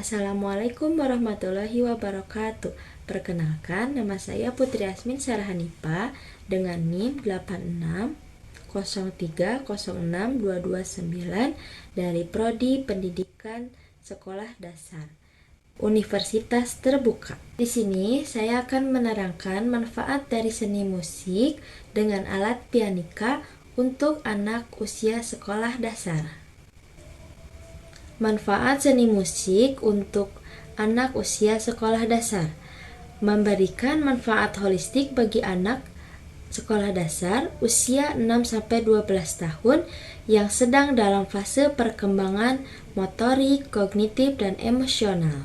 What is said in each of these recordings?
Assalamualaikum warahmatullahi wabarakatuh. Perkenalkan, nama saya Putri Asmin Sarhanipa dengan NIM 8603062229 dari Prodi Pendidikan Sekolah Dasar Universitas Terbuka. Di sini saya akan menerangkan manfaat dari seni musik dengan alat pianika untuk anak usia sekolah dasar. Manfaat seni musik untuk anak usia sekolah dasar memberikan manfaat holistik bagi anak sekolah dasar usia 6-12 tahun yang sedang dalam fase perkembangan motorik, kognitif, dan emosional.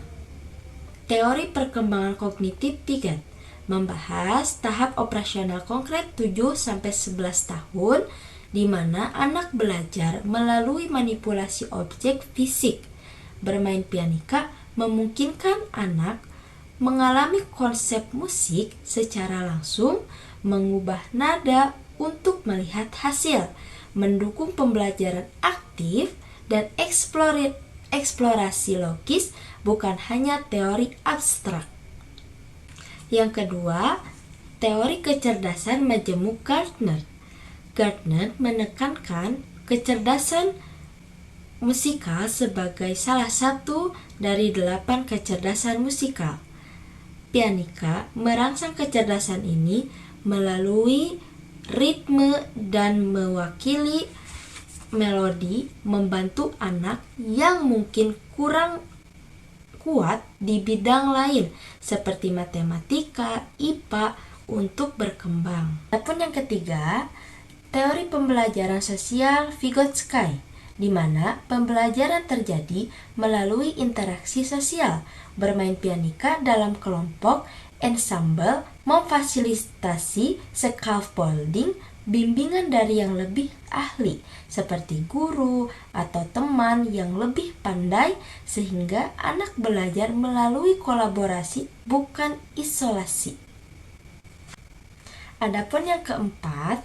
Teori perkembangan kognitif Piaget membahas tahap operasional konkret 7-11 tahun di mana anak belajar melalui manipulasi objek fisik. Bermain pianika memungkinkan anak mengalami konsep musik secara langsung, mengubah nada untuk melihat hasil, mendukung pembelajaran aktif, dan eksplorasi logis bukan hanya teori abstrak. Yang kedua, teori kecerdasan majemuk Gardner. Gardner menekankan kecerdasan musikal sebagai salah satu dari 8 kecerdasan musikal. Pianika merangsang kecerdasan ini melalui ritme dan mewakili melodi, membantu anak yang mungkin kurang kuat di bidang lain seperti matematika, IPA untuk berkembang. Adapun yang ketiga, teori pembelajaran sosial Vygotsky, di mana pembelajaran terjadi melalui interaksi sosial. Bermain pianika dalam kelompok ensemble memfasilitasi scaffolding, bimbingan dari yang lebih ahli seperti guru atau teman yang lebih pandai sehingga anak belajar melalui kolaborasi bukan isolasi. Adapun yang keempat,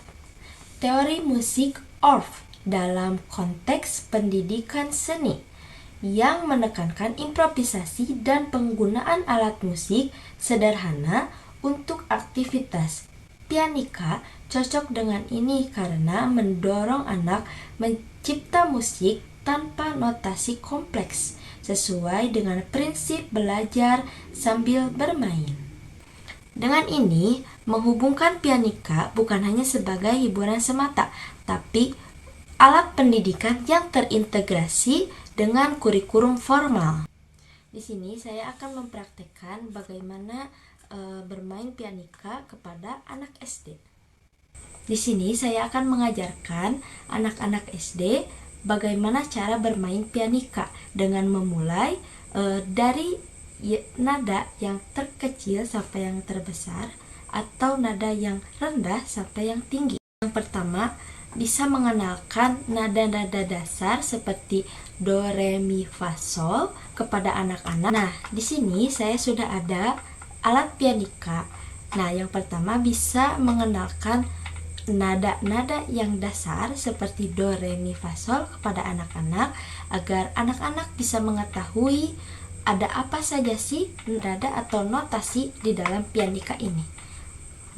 teori musik Orff dalam konteks pendidikan seni yang menekankan improvisasi dan penggunaan alat musik sederhana untuk aktivitas. Pianika cocok dengan ini karena mendorong anak mencipta musik tanpa notasi kompleks sesuai dengan prinsip belajar sambil bermain. Dengan ini, menghubungkan pianika bukan hanya sebagai hiburan semata, tapi alat pendidikan yang terintegrasi dengan kurikulum formal. Di sini saya akan mempraktekkan bagaimana bermain pianika kepada anak SD. Di sini saya akan mengajarkan anak-anak SD bagaimana cara bermain pianika dengan memulai dari nada yang terkecil sampai yang terbesar atau nada yang rendah sampai yang tinggi. Yang pertama, bisa mengenalkan nada-nada dasar seperti do, re, mi, fa, sol kepada anak-anak. Nah, di sini saya sudah ada alat pianika. Nah, yang pertama bisa mengenalkan nada-nada yang dasar seperti do, re, mi, fa, sol kepada anak-anak agar anak-anak bisa mengetahui ada apa saja sih nada atau notasi di dalam pianika ini.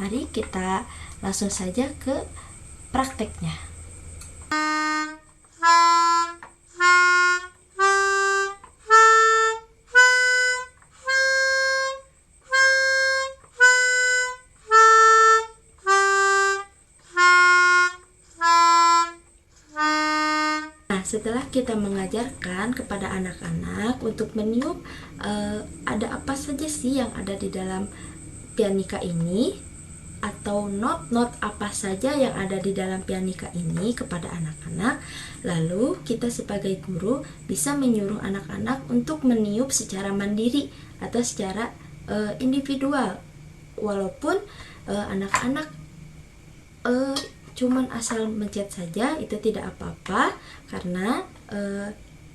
Mari kita langsung saja ke prakteknya. Nah, setelah kita mengajarkan kepada anak-anak untuk meniup ada apa saja sih yang ada di dalam pianika ini, atau not apa saja yang ada di dalam pianika ini kepada anak-anak, lalu kita sebagai guru bisa menyuruh anak-anak untuk meniup secara mandiri atau secara individual, walaupun anak-anak cuman asal mencet saja itu tidak apa-apa karena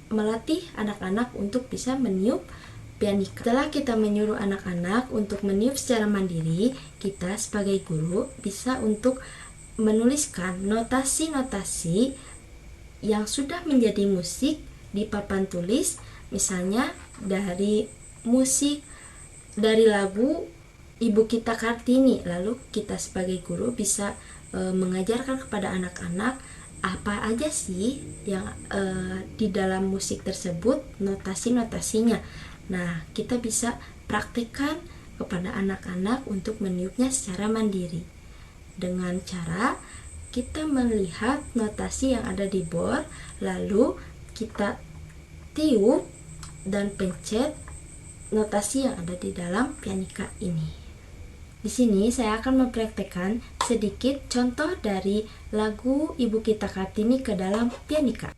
melatih anak-anak untuk bisa meniup pianika. Setelah kita menyuruh anak-anak untuk meniup secara mandiri, kita sebagai guru bisa untuk menuliskan notasi-notasi yang sudah menjadi musik di papan tulis Misalnya dari musik, dari lagu Ibu Kita Kartini, lalu kita sebagai guru bisa mengajarkan kepada anak-anak apa aja sih yang di dalam musik tersebut, notasi-notasinya. Nah, kita bisa praktikkan kepada anak-anak untuk meniupnya secara mandiri dengan cara kita melihat notasi yang ada di board, lalu kita tiup dan pencet notasi yang ada di dalam pianika ini. Di sini saya akan mempraktekkan sedikit contoh dari lagu Ibu Kita Kartini ke dalam pianika.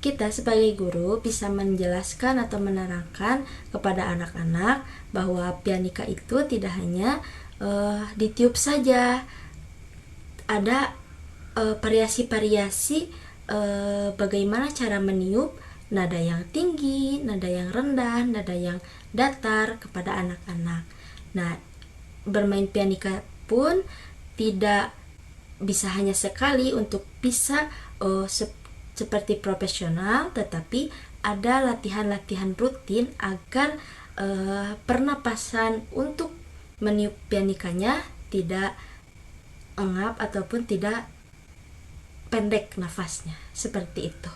Kita sebagai guru bisa menjelaskan atau menerangkan kepada anak-anak bahwa pianika itu tidak hanya ditiup saja. Ada variasi-variasi bagaimana cara meniup nada yang tinggi, nada yang rendah, nada yang datar kepada anak-anak. Nah, bermain pianika pun tidak bisa hanya sekali untuk bisa seperti profesional, tetapi ada latihan-latihan rutin agar pernapasan untuk meniup pianikanya tidak engap ataupun tidak pendek nafasnya, seperti itu.